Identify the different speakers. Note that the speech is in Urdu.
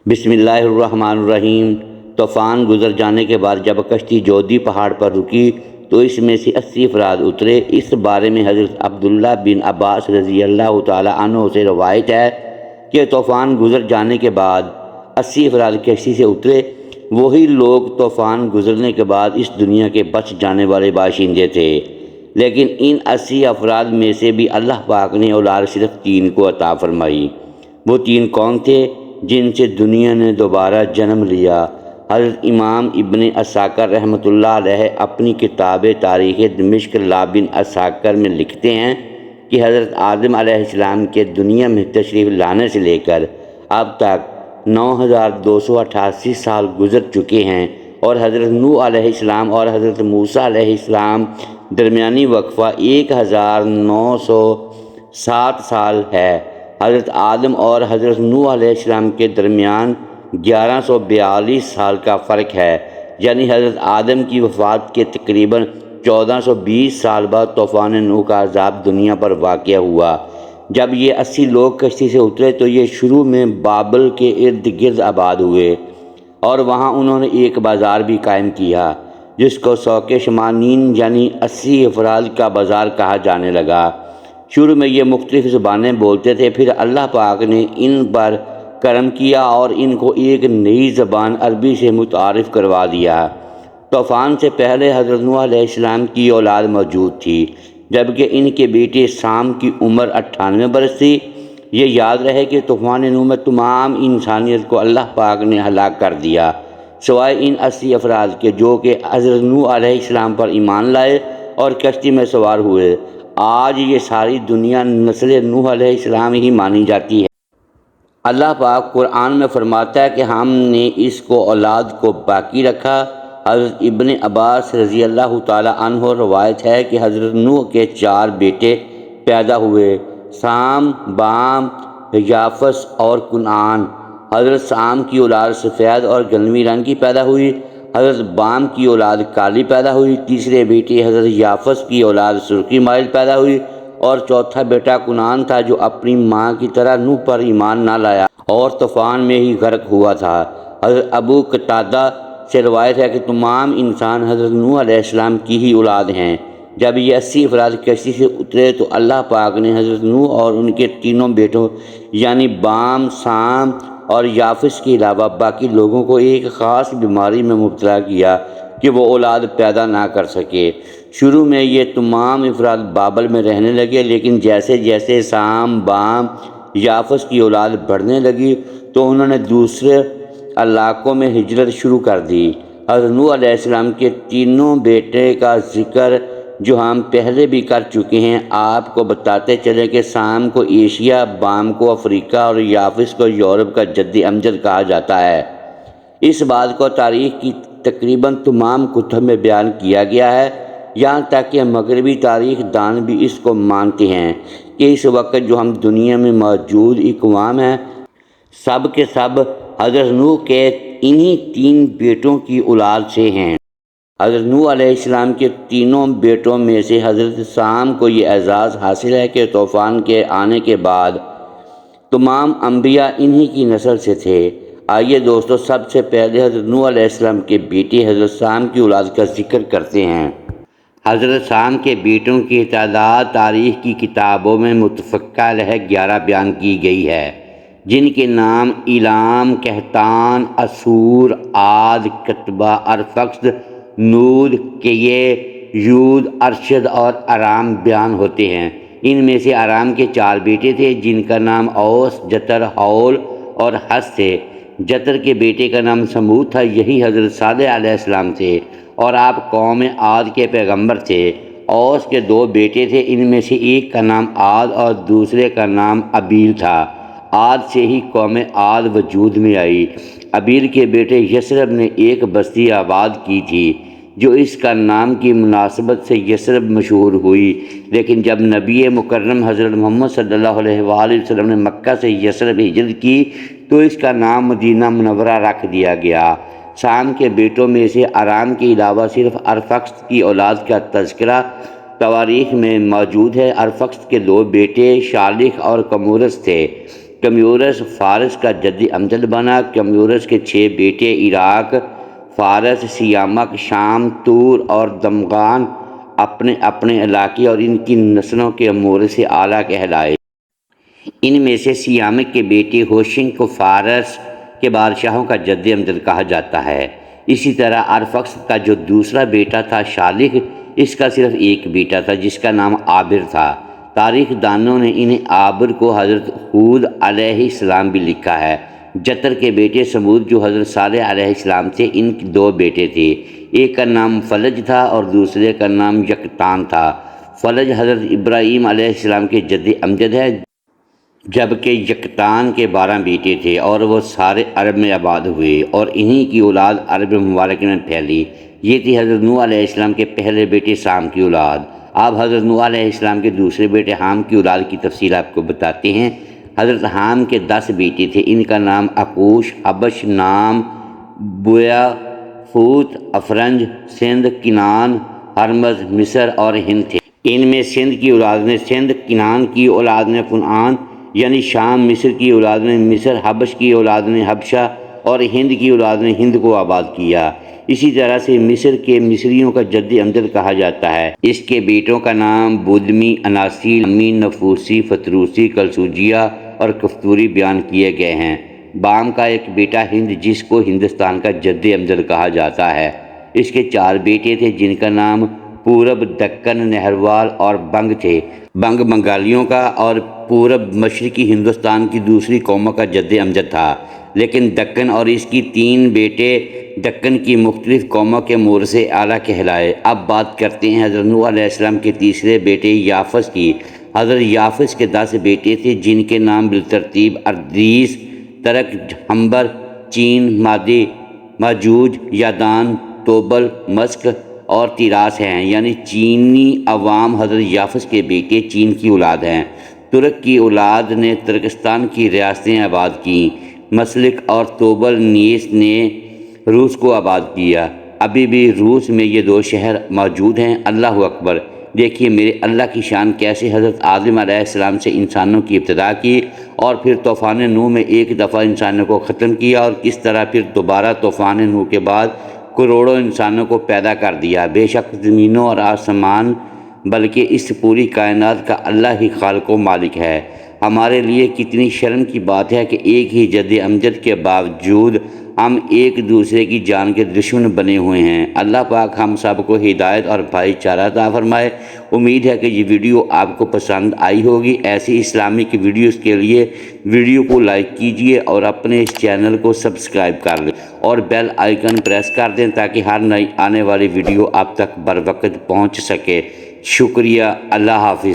Speaker 1: بسم اللہ الرحمن الرحیم۔ طوفان گزر جانے کے بعد جب کشتی جودی پہاڑ پر رکی تو اس میں سے 80 افراد اترے۔ اس بارے میں حضرت عبداللہ بن عباس رضی اللہ تعالی عنہ سے روایت ہے کہ طوفان گزر جانے کے بعد 80 افراد کشتی سے اترے۔ وہی لوگ طوفان گزرنے کے بعد اس دنیا کے بچ جانے والے باشندے تھے، لیکن ان 80 افراد میں سے بھی اللہ پاک نے اولاد صرف 3 کو عطا فرمائی۔ وہ 3 کون تھے جن سے دنیا نے دوبارہ جنم لیا؟ حضرت امام ابن عساکر رحمۃ اللہ علیہ اپنی کتاب تاریخ دمشق بن عساکر میں لکھتے ہیں کہ حضرت آدم علیہ السلام کے دنیا میں تشریف لانے سے لے کر اب تک 9288 سال گزر چکے ہیں، اور حضرت نوح علیہ السلام اور حضرت موسیٰ علیہ السلام درمیانی وقفہ 1960 سال ہے۔ حضرت آدم اور حضرت نوح علیہ السلام کے درمیان 1142 سال کا فرق ہے، یعنی حضرت آدم کی وفات کے تقریباً 1420 سال بعد طوفان نوح کا عذاب دنیا پر واقع ہوا۔ جب یہ 80 لوگ کشتی سے اترے تو یہ شروع میں بابل کے ارد گرد آباد ہوئے، اور وہاں انہوں نے ایک بازار بھی قائم کیا جس کو سوق شمانین یعنی 80 افراد کا بازار کہا جانے لگا۔ شروع میں یہ مختلف زبانیں بولتے تھے، پھر اللہ پاک نے ان پر کرم کیا اور ان کو ایک نئی زبان عربی سے متعارف کروا دیا۔ طوفان سے پہلے حضرت نوح علیہ السلام کی اولاد موجود تھی، جبکہ ان کے بیٹے سام کی عمر 98 برس تھی۔ یہ یاد رہے کہ طوفان نوح میں تمام انسانیت کو اللہ پاک نے ہلاک کر دیا، سوائے ان 80 افراد کے جو کہ حضرت نوح علیہ السلام پر ایمان لائے اور کشتی میں سوار ہوئے۔ آج یہ ساری دنیا نسل نوح علیہ السلام ہی مانی جاتی ہے۔ اللہ پاک قرآن میں فرماتا ہے کہ ہم نے اس کو اولاد کو باقی رکھا۔ حضرت ابن عباس رضی اللہ تعالی عنہ روایت ہے کہ حضرت نوح کے 4 بیٹے پیدا ہوئے: سام، بام، یافس اور کنعان۔ حضرت سام کی اولاد سفید اور گلمی رنگ کی پیدا ہوئی، حضرت بام کی اولاد کالی پیدا ہوئی، تیسرے بیٹی حضرت یافس کی اولاد سرخی مائل پیدا ہوئی، اور چوتھا بیٹا کنعان تھا جو اپنی ماں کی طرح نوح پر ایمان نہ لایا اور طوفان میں ہی غرق ہوا تھا۔ حضرت ابو قتادہ سے روایت ہے کہ تمام انسان حضرت نوح علیہ السلام کی ہی اولاد ہیں۔ جب یہ 80 افراد کشتی سے اترے تو اللہ پاک نے حضرت نوح اور ان کے تینوں بیٹوں یعنی بام، سام اور یافس کے علاوہ باقی لوگوں کو ایک خاص بیماری میں مبتلا کیا کہ وہ اولاد پیدا نہ کر سکے۔ شروع میں یہ تمام افراد بابل میں رہنے لگے، لیکن جیسے جیسے سام، بام، یافس کی اولاد بڑھنے لگی تو انہوں نے دوسرے علاقوں میں ہجرت شروع کر دی۔ حضرت نوح علیہ السلام کے تینوں بیٹے کا ذکر جو ہم پہلے بھی کر چکے ہیں، آپ کو بتاتے چلے کہ سام کو ایشیا، بام کو افریقہ اور یافس کو یورپ کا جد امجد کہا جاتا ہے۔ اس بات کو تاریخ کی تقریباً تمام کتب میں بیان کیا گیا ہے، یہاں تک کہ مغربی تاریخ دان بھی اس کو مانتے ہیں کہ اس وقت جو ہم دنیا میں موجود اقوام ہیں سب کے سب حضرت نوح کے انہی 3 بیٹوں کی اولاد سے ہیں۔ حضرت نوح علیہ السلام کے تینوں بیٹوں میں سے حضرت سام کو یہ اعزاز حاصل ہے کہ طوفان کے آنے کے بعد تمام انبیاء انہی کی نسل سے تھے۔ آئیے دوستو سب سے پہلے حضرت نوح علیہ السلام کے بیٹے حضرت سام کی اولاد کا ذکر کرتے ہیں۔ حضرت سام کے بیٹوں کی تعداد تاریخ کی کتابوں میں متفقہ علیہ 11 بیان کی گئی ہے، جن کے نام ایلام، کہتان، اسور، عاد، کتبہ، ارفکسد، نود، کیے، یود، ارشد اور ارام بیان ہوتے ہیں۔ ان میں سے ارام کے 4 بیٹے تھے جن کا نام اوس، جتر، ہول اور حس تھے۔ جتر کے بیٹے کا نام سمود تھا، یہی حضرت صالح علیہ السلام تھے اور آپ قوم عاد کے پیغمبر تھے۔ اوس کے 2 بیٹے تھے، ان میں سے ایک کا نام عاد اور دوسرے کا نام ابیل تھا۔ عاد سے ہی قوم عاد وجود میں آئی۔ ابیل کے بیٹے یثرب نے ایک بستی آباد کی تھی جو اس کا نام کی مناسبت سے یثرب مشہور ہوئی، لیکن جب نبی مکرم حضرت محمد صلی اللہ علیہ وآلہ وسلم نے مکہ سے یثرب ہجرت کی تو اس کا نام مدینہ منورہ رکھ دیا گیا۔ سام کے بیٹوں میں سے ارام کے علاوہ صرف ارفکسد کی اولاد کا تذکرہ تواریخ میں موجود ہے۔ ارفکسد کے 2 بیٹے شالخ اور کمورس تھے۔ کمیورس فارس کا جدی امجد بنا۔ کمیورس کے 6 بیٹے عراق، فارس، سیامک، شام، تور اور دمغان اپنے اپنے علاقے اور ان کی نسلوں کے مورث اعلیٰ کہلائے۔ ان میں سے سیامک کے بیٹے ہوشنگ کو فارس کے بادشاہوں کا جد امجد کہا جاتا ہے۔ اسی طرح ارفکسد کا جو دوسرا بیٹا تھا شالخ، اس کا صرف ایک بیٹا تھا جس کا نام عابر تھا۔ تاریخ دانوں نے انہیں عابر کو حضرت ہود علیہ السلام بھی لکھا ہے۔ جتر کے بیٹے سمود جو حضرت صالح علیہ السلام تھے، ان کے 2 بیٹے تھے، ایک کا نام فلج تھا اور دوسرے کا نام یکتان تھا۔ فلج حضرت ابراہیم علیہ السلام کے جد امجد ہے، جبکہ یکتان کے 12 بیٹے تھے اور وہ سارے عرب میں آباد ہوئے اور انہی کی اولاد عرب ممالک میں پھیلی۔ یہ تھی حضرت نوح علیہ السلام کے پہلے بیٹے سام کی اولاد۔ اب حضرت نوح علیہ السلام کے دوسرے بیٹے حام کی اولاد کی تفصیل آپ کو بتاتے ہیں۔ حضرت حام کے 10 بیٹے تھے، ان کا نام عکوش، حبش، نام، بویا، فوت، افرنج، سندھ، کنعان، ہرمز، مصر اور ہند تھے۔ ان میں سندھ کی اولاد نے سندھ، کنعان کی اولاد نے کنعان یعنی شام، مصر کی اولاد نے مصر، حبش کی اولاد نے حبشہ اور ہند کی اولاد نے ہند کو آباد کیا۔ اسی طرح سے مصر کے مصریوں کا جد امجد کہا جاتا ہے۔ اس کے بیٹوں کا نام بودمی، اناسی، امی، نفوسی، فتروسی، کلسوجیہ اور کفتوری بیان کیے گئے ہیں۔ بام کا ایک بیٹا ہند جس کو ہندوستان کا جد امجد کہا جاتا ہے، اس کے 4 بیٹے تھے جن کا نام پورب، دکن، نہروال اور بنگ تھے۔ بنگ بنگالیوں کا اور پورب مشرقی ہندوستان کی دوسری قوموں کا جد امجد تھا، لیکن دکن اور اس کی 3 بیٹے دکن کی مختلف قوموں کے مورث اعلیٰ کہلائے۔ اب بات کرتے ہیں حضرت نوح علیہ السلام کے تیسرے بیٹے یافس کی۔ حضرت یافس کے 10 بیٹے تھے جن کے نام بالترتیب اردیس، ترک، ہمبر، چین، مادی، ماجوج، یادان، توبل، مسک اور تیراس ہیں، یعنی چینی عوام حضرت یافس کے بیٹے چین کی اولاد ہیں۔ ترک کی اولاد نے ترکستان کی ریاستیں آباد کیں۔ مسلک اور توبل نیس نے روس کو آباد کیا۔ ابھی بھی روس میں یہ 2 شہر موجود ہیں۔ اللہ اکبر! دیکھیے میرے اللہ کی شان کیسے حضرت آدم علیہ السلام سے انسانوں کی ابتدا کی اور پھر طوفان نوح میں ایک دفعہ انسانوں کو ختم کیا اور کس طرح پھر دوبارہ طوفان نوح کے بعد کروڑوں انسانوں کو پیدا کر دیا۔ بے شک زمینوں اور آسمان بلکہ اس پوری کائنات کا اللہ ہی خالق و مالک ہے۔ ہمارے لیے کتنی شرم کی بات ہے کہ ایک ہی جد امجد کے باوجود ہم ایک دوسرے کی جان کے دشمن بنے ہوئے ہیں۔ اللہ پاک ہم سب کو ہدایت اور بھائی چارہ عطا فرمائے۔ امید ہے کہ یہ ویڈیو آپ کو پسند آئی ہوگی۔ ایسی اسلامک ویڈیوز کے لیے ویڈیو کو لائک کیجئے اور اپنے اس چینل کو سبسکرائب کر لیں اور بیل آئیکن پریس کر دیں تاکہ ہر نئی آنے والی ویڈیو آپ تک بر وقت پہنچ سکے۔ شکریہ۔ اللہ حافظ۔